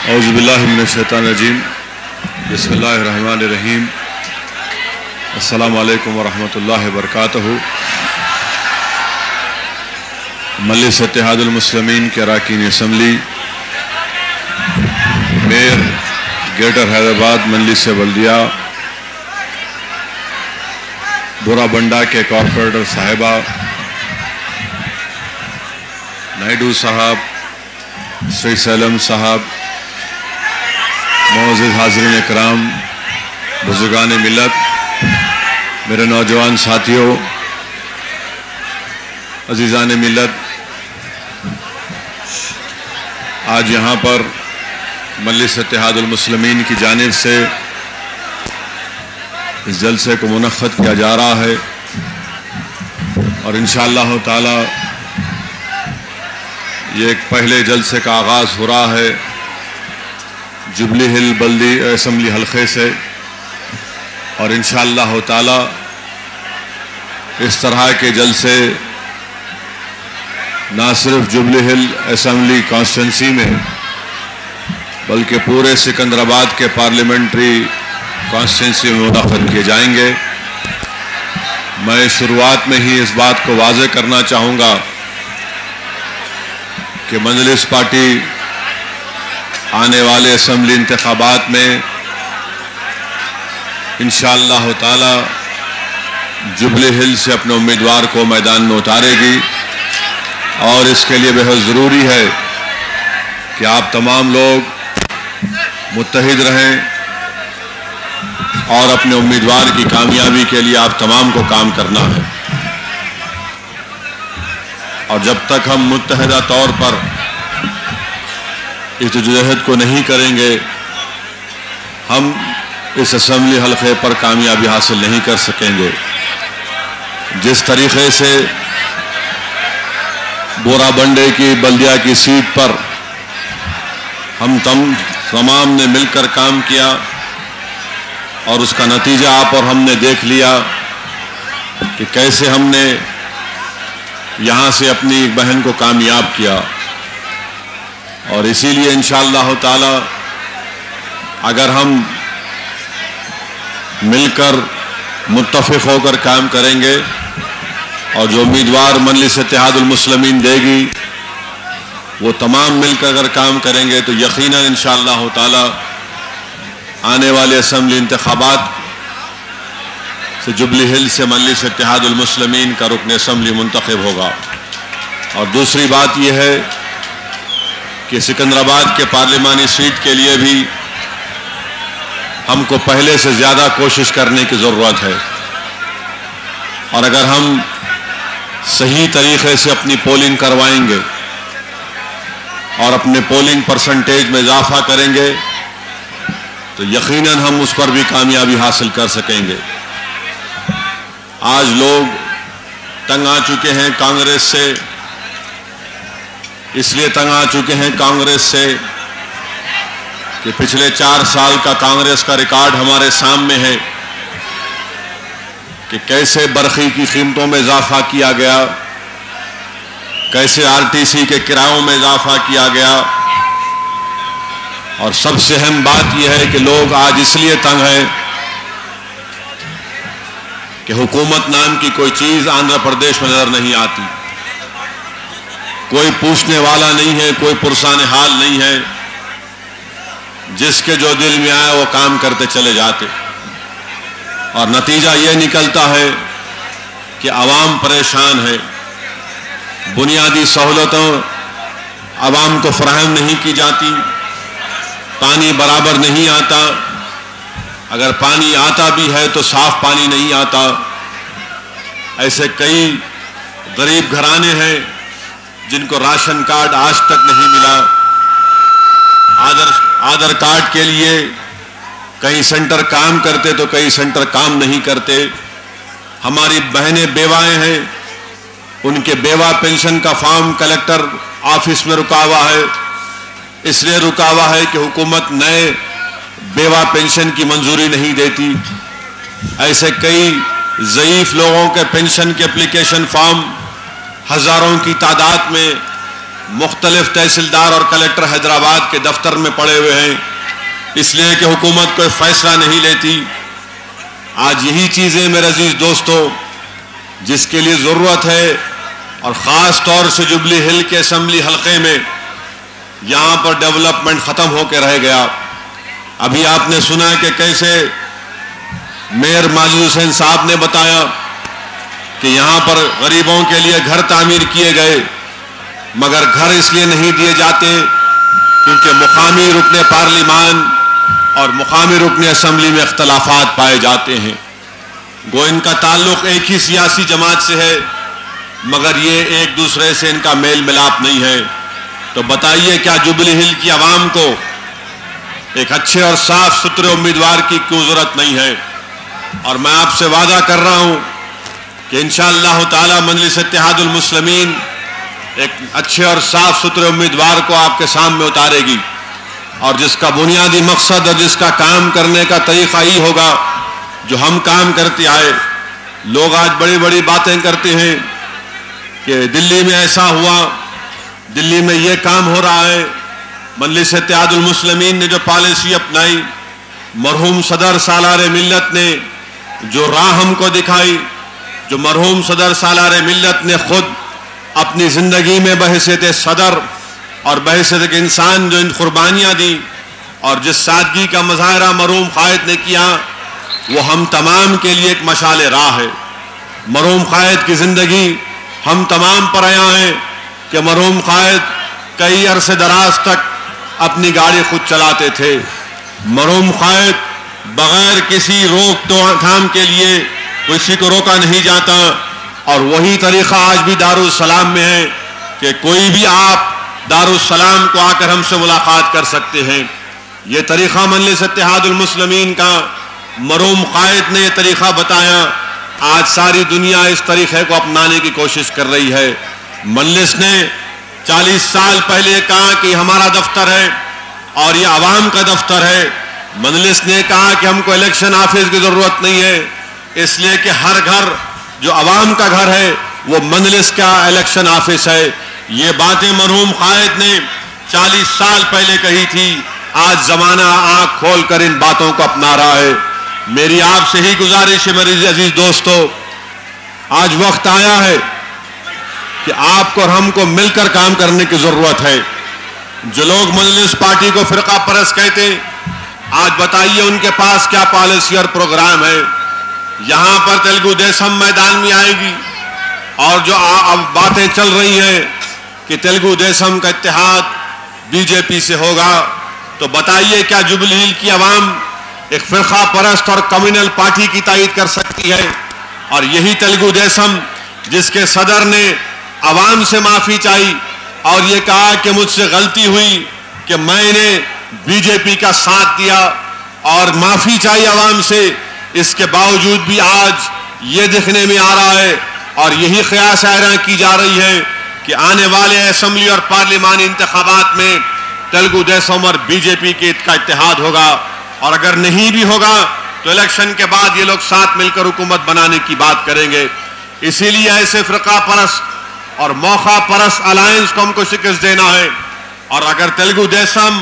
اعوذ باللہ من الشیطان الرجیم بسم اللہ الرحمن الرحیم السلام علیکم ورحمۃ اللہ وبرکاتہ۔ مجلس اتحاد المسلمین کے اراکین اسمبلی میئر گریٹر حیدرآباد مجلس بلدیہ بورا بنڈا کے کارپوریٹر صاحبہ نائیڈو صاحب، سری سیلم صاحب، معزز حاضرین اکرام، بزرگان ملت، میرے نوجوان ساتھیوں، عزیزان ملت، آج یہاں پر مجلس اتحاد المسلمین کی جانب سے اس جلسے کو منعقد کیا جا رہا ہے اور انشاءاللہ تعالی یہ ایک پہلے جلسے کا آغاز ہو رہا ہے جبلی ہل بلدی اسمبلی حلقے سے، اور انشاءاللہ تعالی اس طرح کے جلسے نہ صرف جبلی ہل اسمبلی کانسٹیٹنسی میں بلکہ پورے سکندرآباد کے پارلیمنٹری کانسٹیٹنسی میں منعقد کیے جائیں گے۔ میں شروعات میں ہی اس بات کو واضح کرنا چاہوں گا کہ مجلس پارٹی آنے والے اسمبلی انتخابات میں انشاءاللہ تعالی جبلی ہل سے اپنے امیدوار کو میدان میں اتارے گی، اور اس کے لیے بہت ضروری ہے کہ آپ تمام لوگ متحد رہیں اور اپنے امیدوار کی کامیابی کے لیے آپ تمام کو کام کرنا ہے، اور جب تک ہم متحدہ طور پر جدوجہد کو نہیں کریں گے ہم اس اسمبلی حلقے پر کامیابی حاصل نہیں کر سکیں گے۔ جس طریقے سے بورا بنڈے کی بلدیہ کی سیٹ پر ہم تمام نے مل کر کام کیا اور اس کا نتیجہ آپ اور ہم نے دیکھ لیا کہ کیسے ہم نے یہاں سے اپنی ایک بہن کو کامیاب کیا، اور اسی لیے انشاءاللہ تعالی اگر ہم مل کر متفق ہو کر کام کریں گے اور جو امیدوار مجلس اتحاد المسلمین دے گی وہ تمام مل کر اگر کام کریں گے تو یقیناً انشاءاللہ تعالی آنے والے اسمبلی انتخابات سے جبلی ہل سے مجلس اتحاد المسلمین کا رکن اسمبلی منتخب ہوگا۔ اور دوسری بات یہ ہے کہ سکندرآباد کے پارلیمانی سیٹ کے لیے بھی ہم کو پہلے سے زیادہ کوشش کرنے کی ضرورت ہے، اور اگر ہم صحیح طریقے سے اپنی پولنگ کروائیں گے اور اپنے پولنگ پرسنٹیج میں اضافہ کریں گے تو یقیناً ہم اس پر بھی کامیابی حاصل کر سکیں گے۔ آج لوگ تنگ آ چکے ہیں کانگریس سے، اس لیے تنگ آ چکے ہیں کانگریس سے کہ پچھلے 4 سال کا کانگریس کا ریکارڈ ہمارے سامنے ہے کہ کیسے برقی کی قیمتوں میں اضافہ کیا گیا، کیسے RTC کے کرایوں میں اضافہ کیا گیا، اور سب سے اہم بات یہ ہے کہ لوگ آج اس لیے تنگ ہیں کہ حکومت نام کی کوئی چیز آندھرا پردیش میں نظر نہیں آتی، کوئی پوچھنے والا نہیں ہے، کوئی پرسان حال نہیں ہے، جس کے جو دل میں آئے وہ کام کرتے چلے جاتے، اور نتیجہ یہ نکلتا ہے کہ عوام پریشان ہے، بنیادی سہولتوں عوام کو فراہم نہیں کی جاتی، پانی برابر نہیں آتا، اگر پانی آتا بھی ہے تو صاف پانی نہیں آتا، ایسے کئی غریب گھرانے ہیں جن کو راشن کارڈ آج تک نہیں ملا، آدھار کارڈ کے لیے کئی سینٹر کام کرتے تو کئی سینٹر کام نہیں کرتے، ہماری بہنیں بیوائیں ہیں، ان کے بیوہ پینشن کا فارم کلیکٹر آفس میں رکا ہوا ہے، اس لیے رکا ہوا ہے کہ حکومت نئے بیوہ پینشن کی منظوری نہیں دیتی، ایسے کئی ضعیف لوگوں کے پینشن کے اپلیکیشن فارم ہزاروں کی تعداد میں مختلف تحصیلدار اور کلیکٹر حیدرآباد کے دفتر میں پڑے ہوئے ہیں، اس لیے کہ حکومت کوئی فیصلہ نہیں لیتی۔ آج یہی چیزیں میرے عزیز دوستو جس کے لیے ضرورت ہے، اور خاص طور سے جوبلی ہل کے اسمبلی حلقے میں یہاں پر ڈیولپمنٹ ختم ہو کے رہ گیا۔ ابھی آپ نے سنا کہ کیسے میئر ماجد حسین صاحب نے بتایا کہ یہاں پر غریبوں کے لیے گھر تعمیر کیے گئے، مگر گھر اس لیے نہیں دیے جاتے کیونکہ مقامی رکن پارلیمان اور مقامی رکن اسمبلی میں اختلافات پائے جاتے ہیں۔ گو ان کا تعلق ایک ہی سیاسی جماعت سے ہے، مگر یہ ایک دوسرے سے ان کا میل ملاپ نہیں ہے۔ تو بتائیے کیا جوبلی ہل کی عوام کو ایک اچھے اور صاف ستھرے امیدوار کی کیوں ضرورت نہیں ہے؟ اور میں آپ سے وعدہ کر رہا ہوں کہ انشاءاللہ تعالی مجلس اتحاد المسلمین ایک اچھے اور صاف ستھرے امیدوار کو آپ کے سامنے اتارے گی، اور جس کا بنیادی مقصد اور جس کا کام کرنے کا طریقہ ہی ہوگا جو ہم کام کرتے آئے۔ لوگ آج بڑی بڑی باتیں کرتے ہیں کہ دلی میں ایسا ہوا، دلی میں یہ کام ہو رہا ہے۔ مجلس اتحاد المسلمین نے جو پالیسی اپنائی، مرحوم صدر سالار ملت نے جو راہ ہم کو دکھائی، جو مرحوم صدر سالار ملت نے خود اپنی زندگی میں بحیثیت صدر اور بحیثیت ایک انسان جو ان قربانیاں دی اور جس سادگی کا مظاہرہ مرحوم قائد نے کیا، وہ ہم تمام کے لیے ایک مشعل راہ ہے۔ مرحوم قائد کی زندگی ہم تمام پر آیا ہے کہ مرحوم قائد کئی عرصے دراز تک اپنی گاڑی خود چلاتے تھے۔ مرحوم قائد بغیر کسی روک تھام کے لیے کسی کو روکا نہیں جاتا، اور وہی طریقہ آج بھی دارالسلام میں ہے کہ کوئی بھی آپ دارالسلام کو آ کر ہم سے ملاقات کر سکتے ہیں۔ یہ طریقہ مجلس اتحاد المسلمین کا مرحوم قائد نے یہ طریقہ بتایا، آج ساری دنیا اس طریقے کو اپنانے کی کوشش کر رہی ہے۔ مجلس نے 40 سال پہلے کہا کہ ہمارا دفتر ہے اور یہ عوام کا دفتر ہے۔ مجلس نے کہا کہ ہم کو الیکشن آفس کی ضرورت نہیں ہے، اس لیے کہ ہر گھر جو عوام کا گھر ہے وہ مجلس کا الیکشن آفس ہے۔ یہ باتیں مرحوم قائد نے 40 سال پہلے کہی تھی، آج زمانہ آنکھ کھول کر ان باتوں کو اپنا رہا ہے۔ میری آپ سے ہی گزارش ہے میرے عزیز دوستو، آج وقت آیا ہے کہ آپ کو اور ہم کو مل کر کام کرنے کی ضرورت ہے۔ جو لوگ مجلس پارٹی کو فرقہ پرست کہتے ہیں، آج بتائیے ان کے پاس کیا پالیسی اور پروگرام ہے۔ یہاں پر تلگو دیسم میدان میں آئے گی، اور جو اب باتیں چل رہی ہیں کہ تلگو دیسم کا اتحاد بی جے پی سے ہوگا، تو بتائیے کیا جوبلی ہل کی عوام ایک فرقہ پرست اور کمیونل پارٹی کی تائید کر سکتی ہے؟ اور یہی تلگو دیسم جس کے صدر نے عوام سے معافی چاہی اور یہ کہا کہ مجھ سے غلطی ہوئی کہ میں نے بی جے پی کا ساتھ دیا اور معافی چاہی عوام سے، اس کے باوجود بھی آج یہ دیکھنے میں آ رہا ہے اور یہی قیاس آرائی کی جا رہی ہے کہ آنے والے اسمبلی اور پارلیمانی انتخابات میں تلگو دیسم اور بی جے پی کا اتحاد ہوگا، اور اگر نہیں بھی ہوگا تو الیکشن کے بعد یہ لوگ ساتھ مل کر حکومت بنانے کی بات کریں گے۔ اسی لیے ایسے فرقہ پرست اور موقع پرست الائنس کو ہم کو شکست دینا ہے، اور اگر تلگو دیسم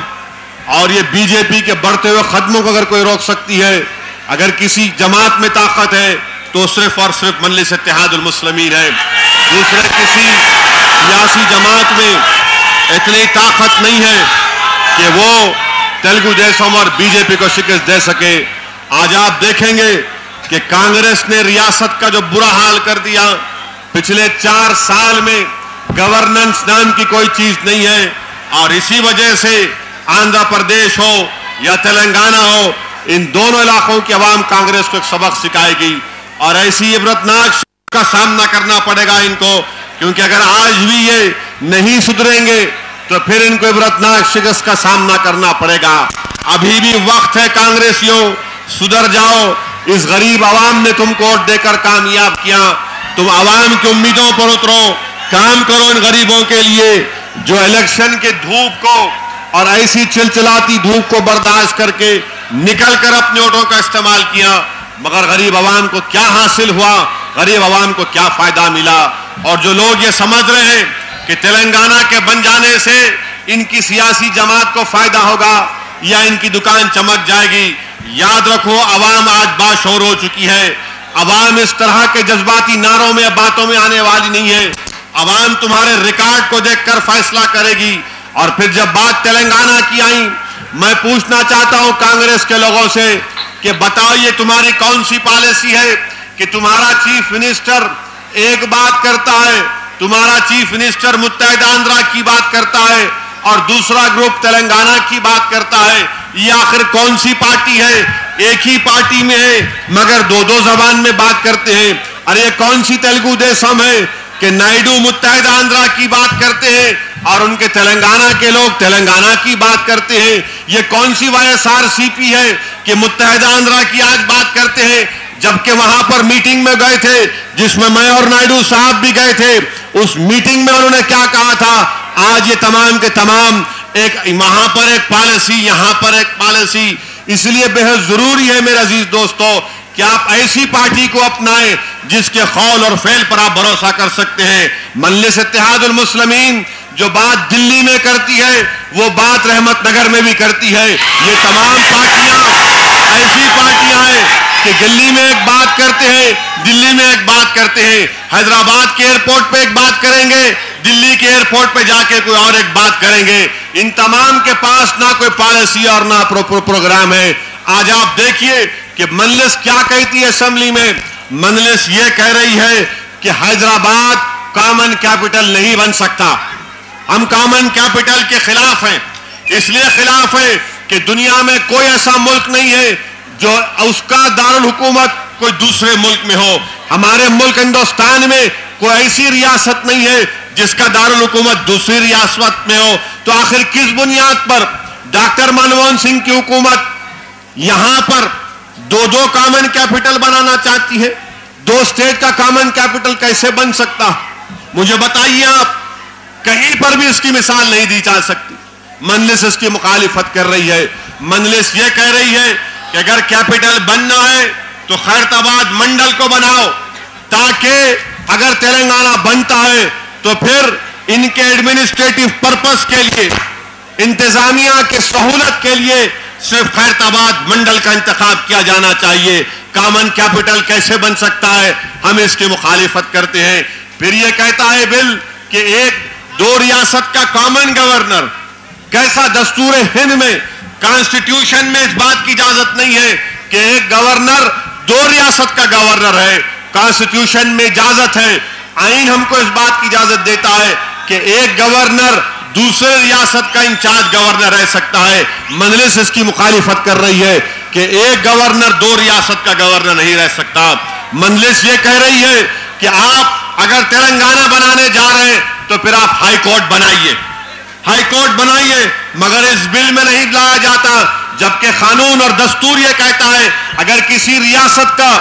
اور یہ بی جے پی کے بڑھتے ہوئے قدموں کو اگر کوئی روک سکتی ہے، اگر کسی جماعت میں طاقت ہے تو صرف اور صرف مجلس اتحاد المسلمین ہے۔ دوسرے کسی سیاسی جماعت میں اتنی طاقت نہیں ہے کہ وہ تلگو دیسم اور بی جے پی کو شکست دے سکے۔ آج آپ دیکھیں گے کہ کانگریس نے ریاست کا جو برا حال کر دیا، پچھلے 4 سال میں گورننس نام کی کوئی چیز نہیں ہے، اور اسی وجہ سے آندھرا پردیش ہو یا تلنگانہ ہو، ان دونوں علاقوں کی عوام کانگریس کو ایک سبق سکھائے گی، اور ایسی عبرتناک کا سامنا کرنا پڑے گا ان کو، کیونکہ اگر آج بھی یہ نہیں سدھریں گے تو پھر ان کو عبرتناک شکست کا سامنا کرنا پڑے گا۔ ابھی بھی وقت ہے کانگریسیوں، سدھر جاؤ، اس غریب عوام نے تم کو ووٹ دے کر کامیاب کیا، تم عوام کی امیدوں پر اترو، کام کرو ان غریبوں کے لیے جو الیکشن کے دھوپ کو اور ایسی چلچلاتی دھوپ کو برداشت کر کے نکل کر اپنے ووٹوں کا استعمال کیا، مگر غریب عوام کو کیا حاصل ہوا، غریب عوام کو کیا فائدہ ملا۔ اور جو لوگ یہ سمجھ رہے ہیں کہ تلنگانہ کے بن جانے سے ان کی سیاسی جماعت کو فائدہ ہوگا یا ان کی دکان چمک جائے گی. یاد رکھو عوام آج باشعور ہو چکی ہے. عوام اس طرح کے جذباتی نعروں میں باتوں میں آنے والی نہیں ہے. عوام تمہارے ریکارڈ کو دیکھ کر فیصلہ کرے گی. اور پھر جب بات تلنگانہ کی آئی, میں پوچھنا چاہتا ہوں کانگریس کے لوگوں سے کہ بتاؤ یہ تمہاری کون سی پالیسی ہے کہ تمہارا چیف منسٹر ایک بات کرتا ہے, تمہارا چیف منسٹر متحدہ آندھرا کی بات کرتا ہے اور دوسرا گروپ تلنگانہ کی بات کرتا ہے. یہ آخر کون سی پارٹی ہے؟ ایک ہی پارٹی میں ہے مگر دو زبان میں بات کرتے ہیں. اور یہ کون سی تیلگو دیسم ہے کہ نائیڈو متحدہ آندھرا کی بات کرتے ہیں اور ان کے تلنگانہ کے لوگ تلنگانہ کی بات کرتے ہیں. یہ کون سی YSRCP ہے کہ متحدہ آندھرا کی آج بات کرتے ہیں, جبکہ وہاں پر میٹنگ میں گئے تھے جس میں میں اور نائیڈو صاحب بھی گئے تھے. اس میٹنگ میں انہوں نے کیا کہا تھا؟ آج یہ تمام کے تمام ایک وہاں پر ایک پالیسی, یہاں پر ایک پالیسی. اس لیے بہت ضروری ہے میرے عزیز دوستو کہ آپ ایسی پارٹی کو اپنائیں جس کے قول اور فعل پر آپ بھروسہ کر سکتے ہیں. مجلس اتحاد المسلمین جو بات دلی میں کرتی ہے وہ بات رحمت نگر میں بھی کرتی ہے. یہ تمام پارٹیاں ایسی پارٹیاں ہیں کہ دلی میں ایک بات کرتے ہیں, دلی میں ایک بات کرتے ہیں, حیدرآباد کے ایئرپورٹ پہ ایک بات کریں گے, دلی کے ایئرپورٹ پہ جا کے کوئی اور ایک بات کریں گے. ان تمام کے پاس نہ کوئی پالیسی اور نہ پروگرام ہے. آج آپ دیکھیے کہ مجلس کیا کہتی ہے اسمبلی میں. مجلس یہ کہہ رہی ہے کہ حیدرآباد کامن کیپٹل نہیں بن سکتا. ہم کامن کیپٹل کے خلاف ہیں. اس لیے خلاف ہے کہ دنیا میں کوئی ایسا ملک نہیں ہے جو اس کا دارالحکومت کوئی دوسرے ملک میں ہو. ہمارے ملک ہندوستان میں کوئی ایسی ریاست نہیں ہے جس کا دارالحکومت دوسری ریاست میں ہو. تو آخر کس بنیاد پر ڈاکٹر منموہن سنگھ کی حکومت یہاں پر دو کامن کیپٹل بنانا چاہتی ہے؟ 2 اسٹیٹ کا کامن کیپٹل کیسے بن سکتا؟ مجھے بتائیے آپ. کہیں پر بھی اس کی مثال نہیں دی جا سکتی. مجلس اس کی مخالفت کر رہی ہے. مجلس یہ کہہ رہی ہے کہ اگر کیپٹل بننا ہے تو خیرتآباد منڈل کو بناؤ, تاکہ اگر تلنگانہ بنتا ہے تو پھر ان کے ایڈمنسٹریٹو پرپس کے لیے, انتظامیہ کے سہولت کے لیے صرف خیرتآباد منڈل کا انتخاب کیا جانا چاہیے. کامن کیپٹل کیسے بن سکتا ہے؟ ہم اس کی مخالفت کرتے ہیں. پھر یہ کہتا ہے بل کہ 2 ریاست کا کامن گورنر. کیسا دستور ہند میں کانسٹیٹیوشن میں اس بات کی اجازت نہیں ہے کہ ایک گورنر 2 ریاست کا گورنر ہے. کانسٹیٹیوشن میں اجازت ہے, آئین ہم کو اس بات کی اجازت دیتا ہے کہ ایک گورنر دوسرے ریاست کا انچارج گورنر رہ سکتا ہے. مجلس اس کی مخالفت کر رہی ہے کہ ایک گورنر 2 ریاست کا گورنر نہیں رہ سکتا. مجلس یہ کہہ رہی ہے کہ آپ اگر تلنگانہ بنانے جا رہے ہیں تو پھر آپ ہائی کورٹ بنائیے, ہائی کورٹ بنائیے. مگر اس بل میں نہیں لایا جاتا, جبکہ قانون اور دستور یہ کہتا ہے اگر کسی ریاست کا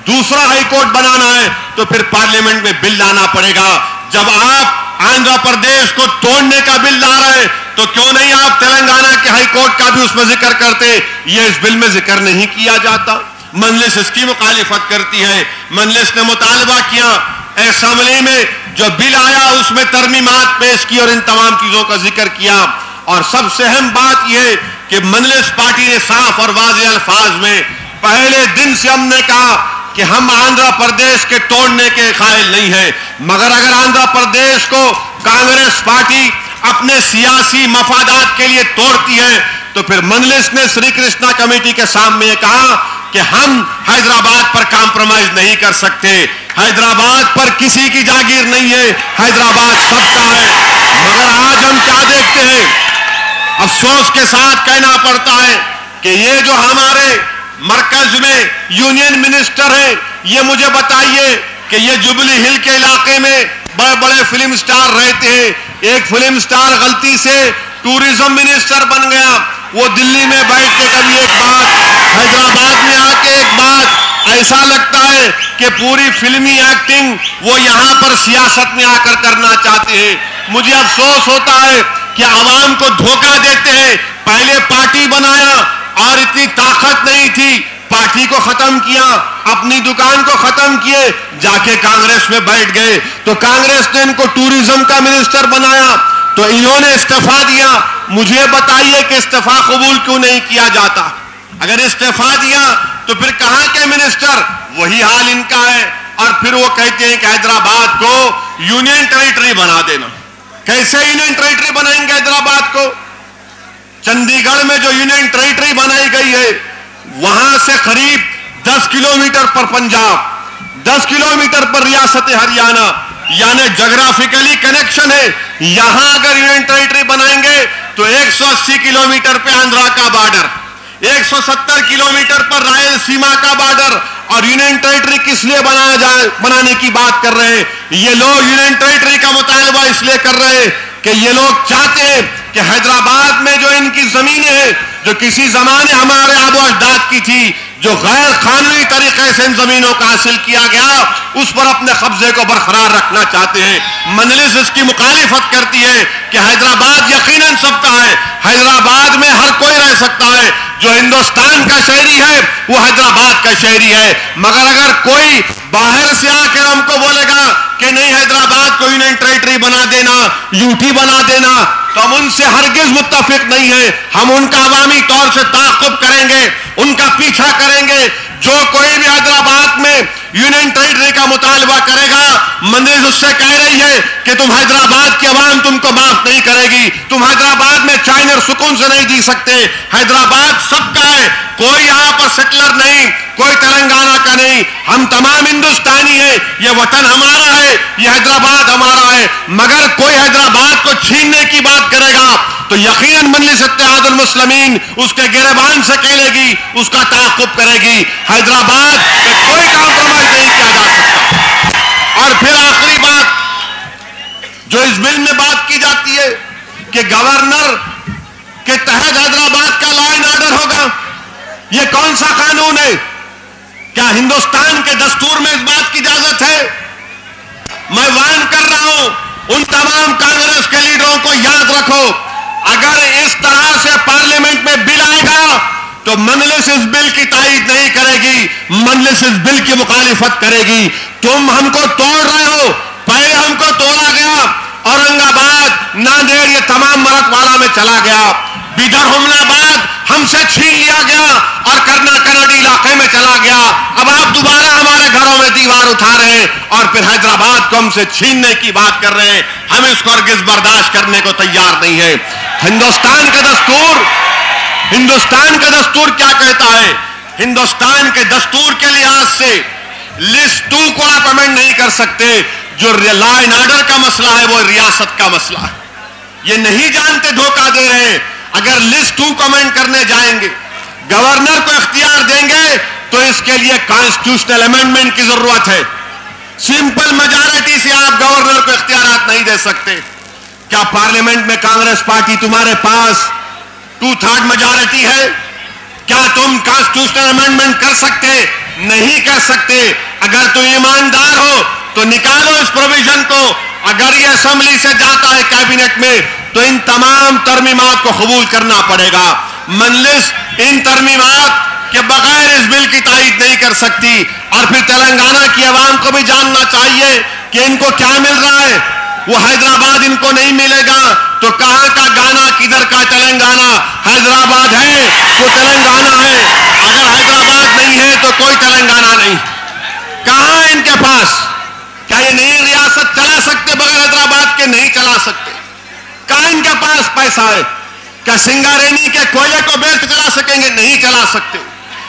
دوسرا ہائی کورٹ بنانا ہے تو پھر پارلیمنٹ میں بل لانا پڑے گا. جب آپ آندھرا پردیش کو توڑنے کا بل لا رہے ہیں تو کیوں نہیں آپ تلنگانہ کے ہائی کورٹ کا بھی اس میں ذکر کرتے؟ یہ اس بل میں ذکر نہیں کیا جاتا. مجلس اس کی مخالفت کرتی ہے. مجلس نے مطالبہ کیا اسمبلی میں جو بل آیا اس میں ترمیمات پیش کی اور ان تمام چیزوں کا ذکر کیا. اور سب سے اہم بات یہ کہ مجلس پارٹی نے صاف اور واضح الفاظ میں پہلے دن سے ہم نے کہا کہ ہم آندھرا پردیش کے توڑنے کے قائل نہیں ہیں, مگر اگر آندھرا پردیش کو کانگریس پارٹی اپنے سیاسی مفادات کے لیے توڑتی ہے تو پھر مجلس نے سری کرشنا کمیٹی کے سامنے کہا کہ ہم حیدرآباد پر کمپرومائز نہیں کر سکتے. حیدرآباد پر کسی کی جاگیر نہیں ہے, حیدرآباد سب کا ہے. مگر آج ہم کیا دیکھتے ہیں, افسوس کے ساتھ کہنا پڑتا ہے کہ یہ جو ہمارے مرکز میں یونین منسٹر ہیں, یہ مجھے بتائیے کہ یہ جوبلی ہل کے علاقے میں بڑے بڑے فلم سٹار رہتے ہیں. ایک فلم سٹار غلطی سے ٹورزم منسٹر بن گیا, وہ دلی میں بیٹھ کے کبھی ایک بات, حیدرآباد میں آ کے ایک بات. ایسا لگتا ہے کہ پوری فلمی ایکٹنگ وہ یہاں پر سیاست میں آ کر کرنا چاہتے ہیں. مجھے افسوس ہوتا ہے کہ عوام کو دھوکہ دیتے ہیں. پہلے پارٹی بنایا اور اتنی طاقت نہیں تھی, لاٹھی کو ختم کیا, اپنی دکان کو ختم کیے, جا کے کانگریس میں بیٹھ گئے. تو کانگریس نے ان کو ٹورزم کا منسٹر بنایا, تو انہوں نے استعفیٰ دیا. مجھے بتائیے کہ استعفیٰ قبول کیوں نہیں کیا جاتا؟ اگر استعفیٰ دیا تو پھر کہاں کے منسٹر؟ وہی حال ان کا ہے. اور پھر وہ کہتے ہیں کہ حیدرآباد کو یونین ٹیریٹری بنا دینا. کیسے یونین ٹیریٹری بنائیں گے حیدرآباد کو؟ چندی گڑھ میں جو یونین ٹیریٹری بنائی گئی ہے, وہاں سے قریب 10 کلومیٹر پر پنجاب, 10 کلومیٹر پر ریاست ہریانہ, یعنی جغرافیکلی کنیکشن ہے. یہاں اگر یونین ٹیریٹری بنائیں گے تو 180 کلومیٹر پہ آندھرا کا بارڈر, 170 کلومیٹر پر رائل سیما کا بارڈر. اور یونین ٹیریٹری کس لیے بنانے کی بات کر رہے ہیں؟ یہ لوگ یونین ٹیریٹری کا مطالبہ اس لیے کر رہے ہیں کہ یہ لوگ چاہتے ہیں کہ حیدرآباد میں جو ان کی زمینیں ہیں, جو کسی زمانے ہمارے آبا و اجداد کی تھی, جو غیر قانونی طریقے سے ان زمینوں کا حاصل کیا گیا, اس پر اپنے قبضے کو برقرار رکھنا چاہتے ہیں. مجلس اس کی مخالفت کرتی ہے کہ حیدرآباد یقیناً سب کا ہے, حیدرآباد میں ہر کوئی رہ سکتا ہے. جو ہندوستان کا شہری ہے وہ حیدرآباد کا شہری ہے. مگر اگر کوئی باہر سے آ کر ہم کو بولے گا کہ نہیں حیدرآباد کو یونین ٹیریٹری بنا دینا, یوٹی بنا دینا, تو ہم ان سے ہرگز متفق نہیں ہیں. ہم ان کا عوامی طور سے تعاقب کریں گے, ان کا پیچھا کریں گے. جو کوئی بھی حیدرآباد میں یونین ٹیریٹری کا مطالبہ کرے گا, مجلس اس سے کہہ رہی ہے کہ تم حیدرآباد کی عوام تم کو معاف نہیں کرے گی, تم حیدرآباد میں چین اور سکون سے نہیں جی سکتے. حیدرآباد سب کا ہے, کوئی یہاں پر سیٹلر نہیں, کوئی تلنگانہ کا نہیں. ہم تمام ہندوستانی ہیں, یہ وطن ہمارا ہے, یہ حیدرآباد ہمارا ہے. مگر کوئی حیدرآباد کو چھیننے کی بات کرے گا تو یقیناً مجلس اتحاد المسلمین اس کے گریبان سے کھیلے گی, اس کا تعاقب کرے گی. حیدرآباد پہ کوئی کمپرومائز نہیں کیا جا سکتا. اور پھر آخری بات جو اس بل میں بات کی جاتی ہے کہ گورنر کے تحت حیدرآباد کا لا اینڈ آرڈر ہوگا. یہ کون سا قانون ہے؟ کیا ہندوستان کے دستور میں اس بات کی اجازت ہے؟ میں وارن کر رہا ہوں ان تمام کانگریس کے لیڈروں کو, یاد رکھو اگر اس طرح سے پارلیمنٹ میں بل آئے گا تو مجلس اس بل کی تائید نہیں کرے گی, مجلس اس بل کی مخالفت کرے گی. تم ہم کو توڑ رہے ہو, پہلے ہم کو توڑا گیا, اورنگ آباد, ناندیڑ, یہ تمام مرتواڑہ میں چلا گیا. بیدر حملہ بعد ہم سے چھین لیا گیا اور کناڈی علاقے میں چلا گیا. اب آپ دوبارہ ہمارے گھروں میں دیوار اٹھا رہے ہیں اور پھر حیدرآباد کو ہم سے چھیننے کی بات کر رہے ہیں. ہم اس کو ہرگز برداشت کرنے کو تیار نہیں ہے. ہندوستان کا دستور کیا کہتا ہے؟ ہندوستان کے دستور کے لحاظ سے لسٹ 2 کو آپ امینڈ نہیں کر سکتے. جو لا اینڈ آرڈر کا مسئلہ ہے وہ ریاست کا مسئلہ ہے. یہ نہیں جانتے, دھوکہ دے رہے ہیں. اگر لسٹ 2 کو امینڈ کرنے جائیں گے, گورنر کو اختیار دیں گے, تو اس کے لیے کانسٹیٹیوشنل امینڈمنٹ کی ضرورت ہے. سمپل میجارٹی سے آپ گورنر کو اختیارات نہیں دے سکتے. کیا پارلیمنٹ میں کانگریس پارٹی تمہارے پاس 2/3 میجارٹی ہے؟ کیا تم کانسٹیٹیوشنل امینڈمنٹ کر سکتے؟ نہیں کر سکتے. اگر تم ایماندار ہو تو نکالو اس پروویژن کو. اگر یہ اسمبلی سے جاتا ہے کابینٹ میں تو ان تمام ترمیمات کو قبول کرنا پڑے گا. مجلس ان ترمیمات کے بغیر اس بل کی تائید نہیں کر سکتی. اور پھر تلنگانہ کی عوام کو بھی جاننا چاہیے کہ ان کو کیا مل رہا ہے. وہ حیدرآباد ان کو نہیں ملے گا تو کہاں کا گانا, کدھر کا تلنگانہ؟ حیدرآباد ہے تو تلنگانہ ہے, اگر حیدرآباد نہیں ہے تو کوئی تلنگانہ نہیں. کہاں ان کے پاس؟ کیا یہ نئی ریاست چلا سکتے بغیر حیدرآباد کے؟ نہیں چلا سکتے. کہاں ان کے پاس پیسہ ہے؟ کیا سنگارینی کے کوئلے کو بیچ چلا سکیں گے؟ نہیں چلا سکتے.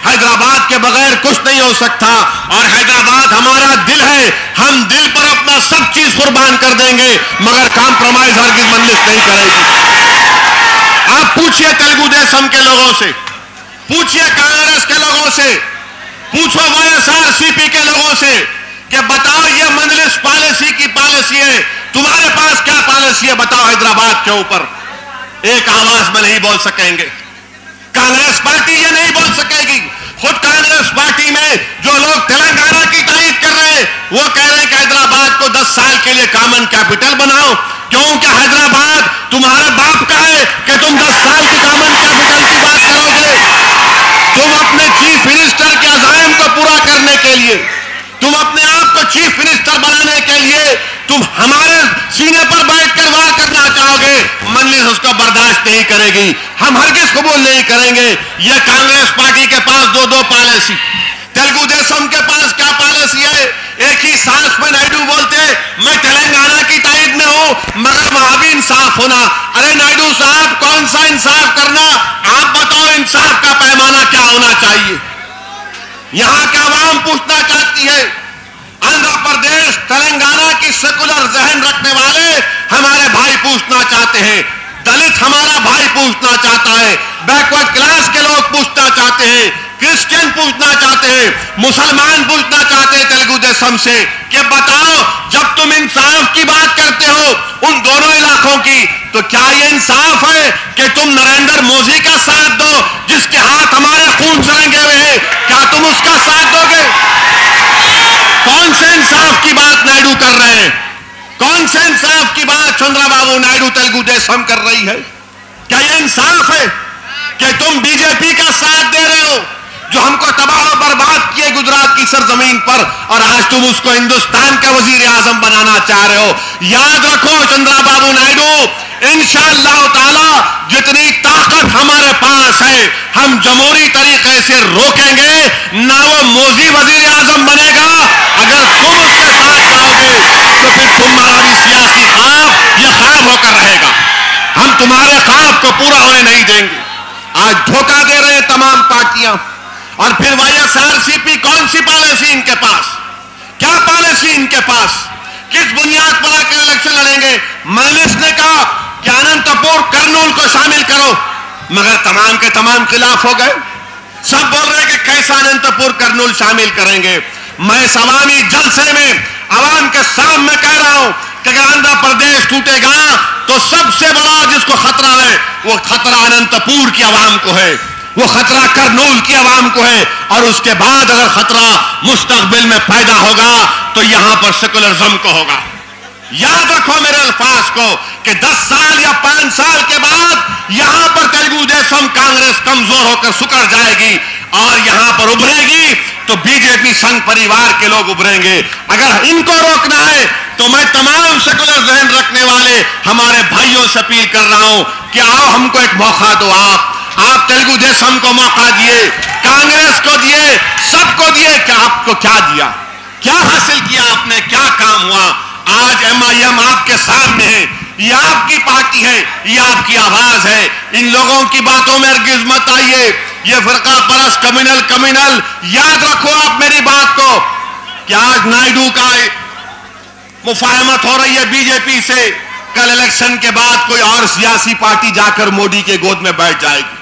حیدرآباد کے بغیر کچھ نہیں ہو سکتا. اور حیدرآباد ہمارا دل ہے, ہم دل پر اپنا سب چیز قربان کر دیں گے, مگر کمپرومائز ہرگز مجلس نہیں کرے گی. آپ پوچھئے تلگو دیسم کے لوگوں سے, پوچھئے کانگریس کے لوگوں سے, پوچھو YSRCP کے لوگوں سے کہ بتاؤ یہ مجلس پالیسی کی پالیسی ہے, تمہارے پاس کیا پالیسی ہے بتاؤ حیدرآباد کے اوپر. ایک آواز میں نہیں بول سکیں گے. کانگریس پارٹی یہ نہیں بول سکے گی. خود کانگریس پارٹی میں جو لوگ تلنگانہ کی تائید کر رہے ہیں وہ کہہ رہے ہیں کہ حیدرآباد کو 10 سال کے لیے کامن کیپٹل بناؤ. کیونکہ حیدرآباد تمہارے باپ کا ہے کہ تم 10 سال کی کامن کیپٹل کی بات کرو گے. تم اپنے چیف منسٹر کے لیے, تم اپنے آپ کو چیف منسٹر بنانے کے لیے تم ہمارے سینے پر بیٹھ کر وار کرنا چاہو گے, مجلس اس کو برداشت نہیں کرے گی. ہم ہرگز قبول نہیں کریں گے. یہ کانگریس پارٹی کے پاس دو پالیسی, تیلگو دیشم کے پاس کیا پالیسی ہے؟ ایک ہی سانس میں نائیڈو بولتے میں تلنگانہ کی تائید میں ہوں مگر وہاں بھی انصاف ہونا. ارے نائیڈو صاحب کون سا انصاف کرنا؟ آپ بتاؤ انصاف کا پیمانہ کیا ہونا چاہیے؟ یہاں کا عوام پوچھنا چاہتی ہے. آندھرا پردیش تلنگانہ کی سیکولر ذہن رکھنے والے ہمارے بھائی پوچھنا چاہتے ہیں, دلت ہمارا بھائی پوچھنا چاہتا ہے, بیکورڈ کلاس کے لوگ پوچھنا چاہتے ہیں, کرسچن پوچھنا چاہتے ہیں, مسلمان پوچھنا چاہتے ہیں تیلگو دیشم سے کہ بتاؤ جب تم انصاف کی بات کرتے ہو ان دونوں علاقوں کی تو کیا یہ انصاف ہے کہ تم نریندر مودی کا ساتھ دو جس کے ہاتھ ہمارے خون سے رنگے ہوئے ہیں؟ کیا تم اس کا ساتھ دو گے؟ کون سے انصاف کی بات نائیڈو کر رہے ہیں؟ کون سے انصاف کی بات چندرا بابو نائیڈو تیلگو دیشم کر رہی ہے؟ کیا یہ انصاف ہے کہ تم بی جے پی کا ساتھ دے رہے ہو جو ہم کو تباہ و برباد کیے گجرات کی سرزمین پر, اور آج تم اس کو ہندوستان کا وزیر اعظم بنانا چاہ رہے ہو؟ یاد رکھو چندرا بابو نائیڈو, انشاءاللہ تعالی جتنی طاقت ہمارے پاس ہے ہم جمہوری طریقے سے روکیں گے. نہ وہ مودی وزیر اعظم بنے گا, اگر تم اس کے ساتھ جاؤ گے تو پھر تمہارا بھی سیاسی خواب یہ خواب ہو کر رہے گا. ہم تمہارے خواب کو پورا ہونے نہیں دیں گے. آج دھوکہ دے رہے ہیں تمام پارٹیاں. اور پھر وائی ایس آر سی پی کون سی پالیسی ان کے پاس؟ کیا پالیسی ان کے پاس؟ کس بنیاد پر آ کر الیکشن لڑیں گے؟ مجلس نے کہا کہ اننت پور کرنول کو شامل کرو مگر تمام کے تمام خلاف ہو گئے. سب بول رہے کہ کیسا اننت پور کرنول شامل کریں گے. میں اس عوامی جلسے میں عوام کے سامنے کہہ رہا ہوں کہ اگر آندھرا پردیش ٹوٹے گا تو سب سے بڑا جس کو خطرہ ہے وہ خطرہ اننت پور کی عوام کو ہے, وہ خطرہ کرنول کی عوام کو ہے, اور اس کے بعد اگر خطرہ مستقبل میں پیدا ہوگا تو یہاں پر سیکولرزم کو ہوگا. یاد رکھو میرے الفاظ کو کہ 10 سال یا 5 سال کے بعد یہاں پر تیلگو دیشم کانگریس کمزور ہو کر سکڑ جائے گی اور یہاں پر ابھرے گی تو بی جے پی سنگھ پریوار کے لوگ ابھریں گے. اگر ان کو روکنا ہے تو میں تمام سیکولر ذہن رکھنے والے ہمارے بھائیوں سے اپیل کر رہا ہوں کہ آؤ ہم کو ایک موقع دو. آپ تیلگو دیشم کو موقع دیے, کانگریس کو دیے, سب کو دیے. کہ آپ کو کیا دیا, کیا حاصل کیا آپ نے, کیا کام ہوا؟ آج ایم آئی ایم آپ کے سامنے ہے, یہ آپ کی پارٹی ہے, یہ آپ کی آواز ہے. ان لوگوں کی باتوں میں ہرگز مت آئیے, یہ فرقہ پرست کمیونل. یاد رکھو آپ میری بات کو کہ آج نائیڈو کا مفاہمت ہو رہی ہے بی جے پی سے, کل الیکشن کے بعد کوئی اور سیاسی پارٹی جا کر مودی کے گود میں بیٹھ جائے گی,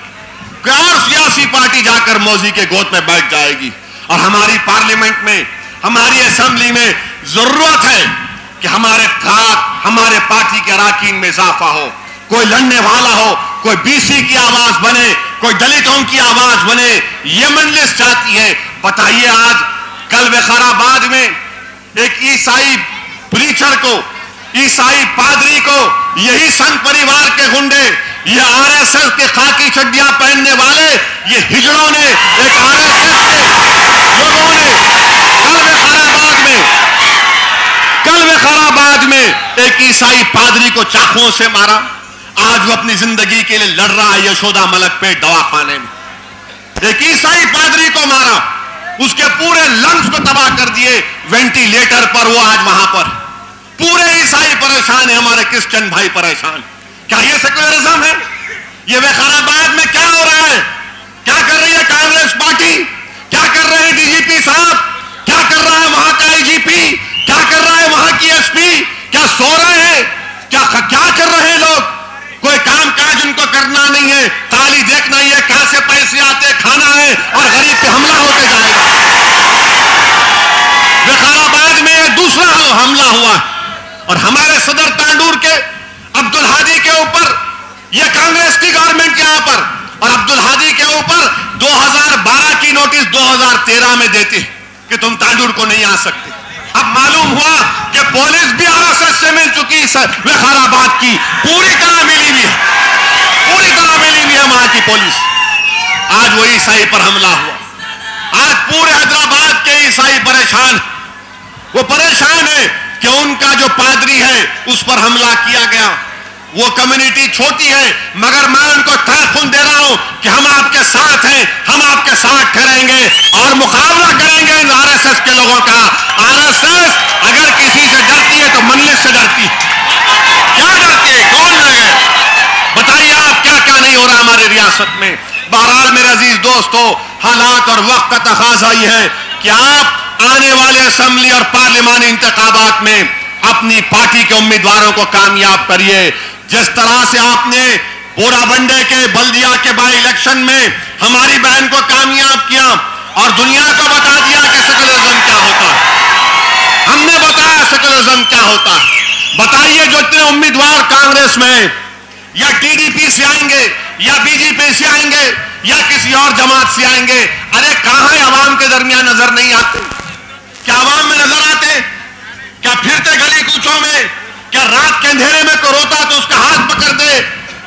کوئی اور سیاسی پارٹی جا کر مودی کے گود میں بیٹھ جائے گی. اور ہماری پارلیمنٹ میں, ہماری اسمبلی میں ضرورت ہے کہ ہمارے پارٹی کے اراکین میں اضافہ ہو, کوئی لڑنے والا ہو, کوئی بی سی کی آواز بنے, کوئی دلتوں کی آواز بنے. یہ مجلس چاہتی ہے. بتائیے آج کل وقار آباد میں ایک عیسائی پریچر کو, عیسائی پادری کو یہی سنگھ پریوار کے گنڈے, یہ آر ایس ایس کے خاکی چڈیاں پہننے والے, یہ ہجڑوں نے, ایک آر ایس ایس کے لوگوں نے کل وقار آباد میں ایک عیسائی پادری کو چاقوؤں سے مارا. آج وہ اپنی زندگی کے لیے لڑ رہا ہے یشودا ملک پیٹ دواخانے میں. ایک عیسائی پادری کو مارا, اس کے پورے لنگس کو تباہ کر دیے, وینٹیلیٹر پر وہ آج وہاں پر. پورے عیسائی پریشان ہیں, ہمارے کرسچن بھائی پریشان. کیا یہ سیکولرزم ہے؟ یہ وقار آباد میں کیا ہو رہا ہے؟ کیا کر رہی ہے کانگریس پارٹی؟ کیا کر رہے ہیں ڈی جی پی صاحب؟ کیا کر رہا ہے وہاں کا آئی جی پی؟ کیا کر رہا ہے وہاں کی ایس پی؟ کیا سو رہے ہیں؟ کیا کر رہے ہیں لوگ؟ کوئی کام کاج ان کو کرنا نہیں ہے, خالی دیکھنا ہی ہے کہاں سے پیسے آتے, کھانا ہے اور غریب پہ حملہ ہوتے جائے گا. وقار آباد میں دوسرا حملہ ہوا اور ہمارے صدر تانڈور کے عبد الحادی کے اوپر, یہ کانگریس کی گورنمنٹ یہاں پر, اور عبد الحادی کے اوپر 2012 کی نوٹس 2013 میں دیتے کہ تم تانڈور کو نہیں آ سکتے. اب معلوم ہوا کہ پولیس بھی آر ایس ایس سے مل چکی ہے, وقار آباد کی پوری طرح ملی ہوئی ہے, پوری طرح ملی ہوئی ہے وہاں کی پولیس. آج وہ عیسائی پر حملہ ہوا, آج پورے حیدرآباد کے عیسائی پریشان، وہ پریشان ہے کہ ان کا جو پادری ہے اس پر حملہ کیا گیا. وہ کمیونٹی چھوٹی ہے مگر میں ان کو تحفظ دے رہا ہوں کہ ہم آپ کے ساتھ ہیں، ہم آپ کے ساتھ ٹھہریں گے اور مقابلہ کریں گے ان آر ایس ایس کے لوگوں کا. آر ایس ایس اگر کسی سے ڈرتی ہے تو مجلس سے ڈرتی ہے. کیا ڈرتی ہے؟ کون لے گئے؟ بتائیے آپ کیا کیا نہیں ہو رہا ہماری ریاست میں. بہرحال میرے عزیز دوستو، حالات اور وقت کا تقاضا یہ ہے کہ آپ آنے والے اسمبلی اور پارلیمانی انتخابات میں اپنی پارٹی کے امیدواروں کو کامیاب کریے. جس طرح سے آپ نے بورا بنڈے کے بلدیہ کے بائی الیکشن میں ہماری بہن کو کامیاب کیا اور دنیا کو بتا دیا کہ سیکولرزم کیا ہوتا ہے. ہم نے بتایا سیکولرزم کیا ہوتا ہے. بتائیے جو اتنے امیدوار کانگریس میں یا ٹی ڈی پی سے آئیں گے یا بی جے پی سے آئیں گے یا کسی اور جماعت سے آئیں گے، ارے کہاں ہے عوام کے درمیان نظر نہیں آتے؟ کیا عوام میں نظر آتے؟ کیا پھرتے گلی کوچوں میں؟ کیا رات کے اندھیرے میں کوئی روتا تو اس کا ہاتھ پکڑ دے،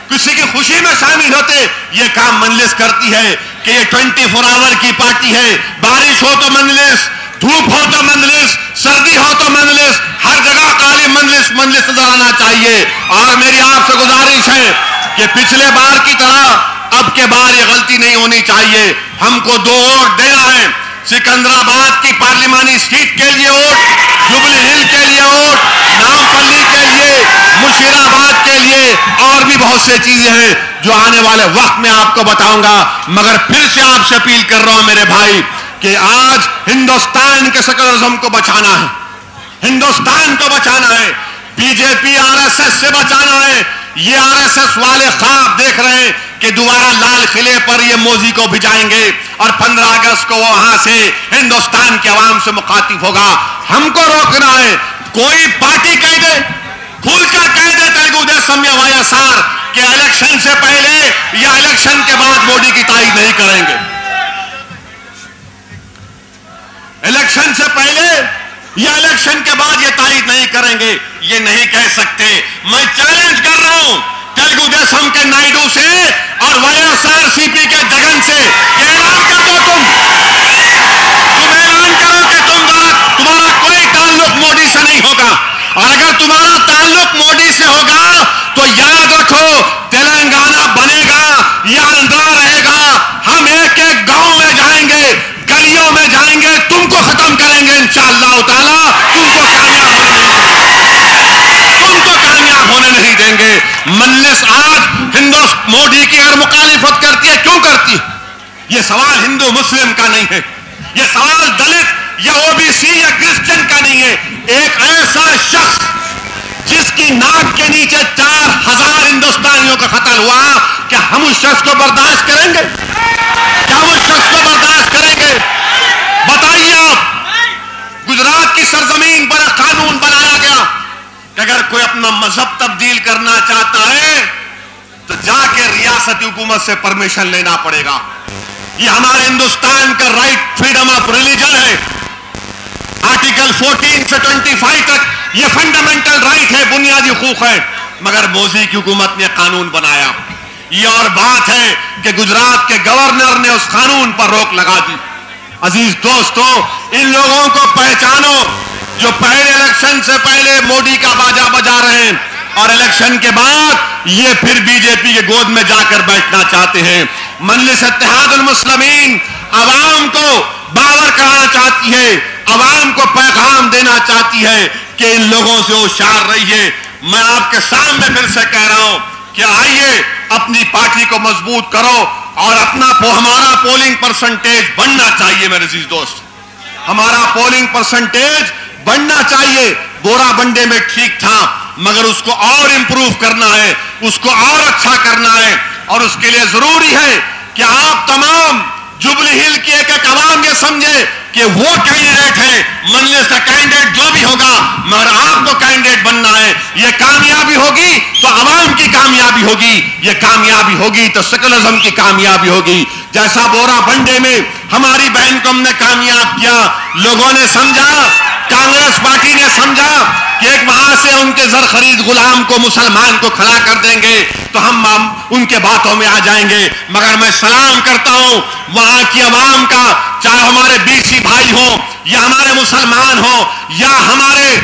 کسی کی خوشی میں شامل ہوتے؟ یہ کام مجلس کرتی ہے کہ یہ 24 آور کی پارٹی ہے. بارش ہو تو مجلس، دھوپ ہو تو مجلس، سردی ہو تو مجلس، ہر جگہ قائم مجلس نظر آنا چاہیے. اور میری آپ سے گزارش ہے کہ پچھلے بار کی طرح اب کے بار یہ غلطی نہیں ہونی چاہیے. ہم کو 2 ووٹ دینا ہے. سکندرآباد کی پارلیمانی سیٹ کے لیے ووٹ، جوبلی ہل کے لیے ووٹ، نامپلی کے لیے، مشیر آباد کے لیے، اور بھی بہت سے چیزیں ہیں جو آنے والے وقت میں آپ کو بتاؤں گا. مگر پھر سے آپ سے اپیل کر رہا ہوں میرے بھائی کہ آج ہندوستان کے سیکولرزم کو بچانا ہے، ہندوستان کو بچانا ہے. B J P R S S سے بچانا ہے. یہ آر ایس ایس والے خواب دیکھ رہے ہیں کہ دوبارہ لال قلعے پر یہ موذی کو بھجائیں گے اور 15 اگست کو وہاں سے ہندوستان کے عوام سے مخاطب ہوگا. ہم کو روکنا ہے. کوئی پارٹی کہہ دے، کھل کر کہہ دے تیلگو دیشم یا وائی ایس آر کہ الیکشن سے پہلے یا الیکشن کے بعد مودی کی تائید نہیں کریں گے، الیکشن سے پہلے یا الیکشن کے بعد یہ تائید نہیں کریں گے. یہ نہیں کہہ سکتے. میں چیلنج کر رہا ہوں تیلگو دیشم کے نائیڈو سے اور وائی ایس آر سی پی کے جگن سے کہ اعلان کر دو، تم اعلان کرو کہ تمہارا کوئی تعلق مودی سے نہیں ہوگا. اور اگر تمہارا تعلق مودی سے ہوگا تو یاد رکھو تلنگانہ بنے گا یا آندھرا رہے گا. ہم ایک ایک گاؤں میں جائیں گے، گلیوں میں جائیں گے، تم کو ختم کریں گے انشاءاللہ تعالی. تم کو کامیاب ہونے نہیں دیں گے. مجلس آج مودی کی اگر مخالفت کرتی ہے، کیوں کرتی ہے؟ یہ سوال ہندو مسلم کا نہیں ہے، یہ سوال دلت یا او بی سی یا کرسچن کا نہیں ہے. ایک ایسا شخص جس کی ناک کے نیچے 4000 ہندوستانیوں کا قتل ہوا، کیا ہم اس شخص کو برداشت کریں گے؟ کیا ہم اس شخص کو برداشت کریں گے؟ بتائیے آپ، گجرات کی سرزمین پر قانون بنایا گیا کہ اگر کوئی اپنا مذہب تبدیل کرنا چاہتا ہے تو جا کے ریاستی حکومت سے پرمیشن لینا پڑے گا. یہ ہمارے ہندوستان کا رائٹ فریڈم آف ریلیجن ہے. آرٹیکل 14 سے 25 تک یہ فنڈامنٹل رائٹ ہے، بنیادی حقوق ہے. مگر مودی کی حکومت نے قانون بنایا. یہ اور بات ہے کہ گجرات کے گورنر نے اس قانون پر روک لگا دی. عزیز دوستو، ان لوگوں کو پہچانو جو پہلے الیکشن سے پہلے مودی کا باجا بجا رہے ہیں اور الیکشن کے بعد یہ پھر بی جے پی کے گود میں جا کر بیٹھنا چاہتے ہیں. مجلس اتحاد المسلمین عوام کو باور کرانا چاہتی ہے، عوام کو پیغام دینا چاہتی ہے کہ ان لوگوں سے ہوشیار رہیے. میں آپ کے سامنے پھر سے کہہ رہا ہوں کہ آئیے اپنی پارٹی کو مضبوط کرو اور ہمارا پولنگ پرسنٹیج بڑھنا چاہیے. میرے عزیز دوست، ہمارا پولنگ پرسنٹیج بڑھنا چاہیے. بورا بنڈے میں ٹھیک تھا مگر اس کو اور امپروو کرنا ہے، اس کو اور اچھا کرنا ہے. اور اس کے لیے ضروری ہے کہ آپ تمام جوبلی ہل کی ایک عوام یہ سمجھے کہ وہ کینڈیڈیٹ ہے، مجلس کا کینڈیڈیٹ جو بھی ہوگا مگر آپ کو کینڈیڈیٹ بننا ہے. یہ کامیابی ہوگی تو عوام کی کامیابی ہوگی، یہ کامیابی ہوگی تو سیکولرزم کی کامیابی ہوگی. جیسا بورا بنڈے میں ہماری بہن کو ہم نے کامیاب کیا، لوگوں نے سمجھا، کانگریس پارٹی نے سمجھا کہ ایک وہاں سے ان کے زر خرید غلام کو مسلمان کو کھڑا کر دیں گے تو ہم ان کے باتوں میں آ جائیں گے. مگر میں سلام کرتا ہوں وہاں کی عوام کا, چاہے ہمارے BC بھائی ہوں یا ہمارے مسلمان ہوں یا ہمارے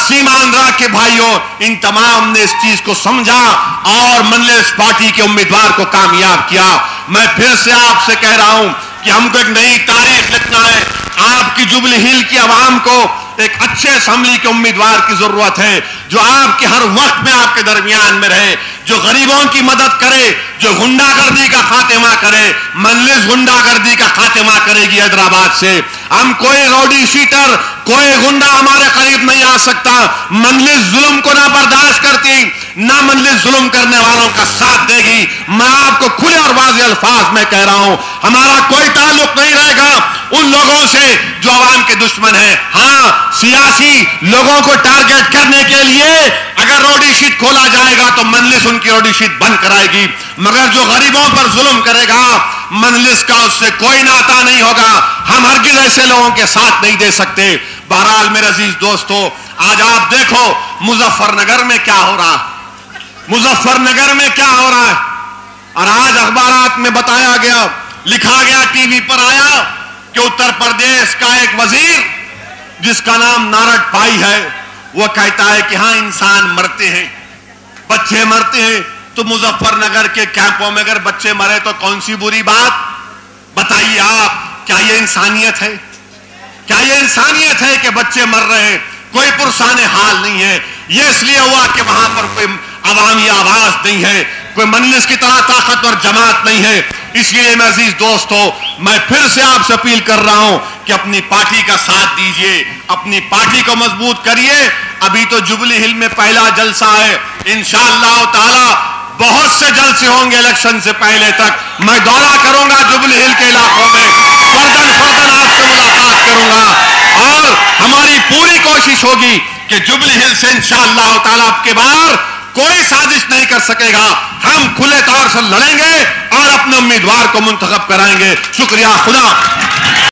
سیماندرا کے بھائیوں, ان تمام نے اس چیز کو سمجھا اور منلس پارٹی کے امیدوار کو کامیاب کیا. میں پھر سے آپ سے کہہ رہا ہوں کہ ہم کو ایک نئی تاریخ لکھنا ہے. آپ کی جوبلی ہل کی عوام کو ایک اچھے اسمبلی کے امیدوار کی ضرورت ہے جو آپ کے ہر وقت میں آپ کے درمیان میں رہے, جو غریبوں کی مدد کرے, جو غنڈہ گردی کا خاتمہ کرے. منلس غنڈہ گردی کا خاتمہ کرے گی حیدرآباد سے. ہم کوئی روڈی شیٹر, کوئی غنڈہ ہمارے قریب نہیں آ سکتا. منلس ظلم کو نہ برداشت کرتی, نہ منلس ظلم کرنے والوں کا ساتھ دے گی. میں آپ کو کھلے اور واضح الفاظ میں کہہ رہا ہوں, ہمارا کوئی تعلق نہیں رہے گا ان لوگوں سے جو عوام کے دشمن ہیں. ہاں, سیاسی لوگوں کو ٹارگٹ کرنے کے لیے اگر روڈی شیٹ کھولا جائے گا تو منلس ان کی روڈی شیٹ بند کرائے گی. مگر جو غریبوں پر ظلم کرے گا منلس کا اس سے کوئی ناتا نہیں ہوگا. ہم ہرگز ایسے لوگوں کے ساتھ نہیں دے سکتے. بہرحال میرے عزیز دوستو, آج آپ دیکھو مظفر نگر میں کیا ہو رہا ہے, مظفر نگر میں کیا ہو رہا ہے. اور آج اخبارات میں بتایا گیا, لکھا گیا, ٹی وی پر آیا کہ اتر پردیش کا ایک وزیر جس کا نام نارڈ پائی ہے, وہ کہتا ہے کہ ہاں انسان مرتے ہیں, بچے مرتے ہیں. تو مظفر نگر کے کیمپوں میں اگر بچے مرے تو کون سی بری بات؟ بتائیے آپ, کیا یہ انسانیت ہے؟ کیا یہ انسانیت ہے کہ بچے مر رہے ہیں؟ کوئی پرسان حال نہیں ہے. یہ اس لیے ہوا کہ وہاں پر کوئی عوامی آواز نہیں ہے, کوئی منلس کی طرح طاقتور جماعت نہیں ہے. اس لیے میں عزیز دوستو, میں پھر سے آپ سے اپیل کر رہا ہوں کہ اپنی پارٹی کا ساتھ دیجئے, اپنی پارٹی کو مضبوط کریے. ابھی تو جوبلی ہل میں پہلا جلسہ ہے, انشاءاللہ تعالی بہت سے جلسے ہوں گے الیکشن سے پہلے تک. میں دورہ کروں گا جوبلی ہل کے علاقوں میں, فردن آپ سے ملاقات کروں گا اور ہماری پوری کوشش ہوگی کہ جوبلی ہل سے انشاءاللہ تعالی اب کے بار کوئی سازش نہیں کر سکے گا. ہم کھلے طور سے لڑیں گے اور اپنے امیدوار کو منتخب کرائیں گے. شکریہ. خدا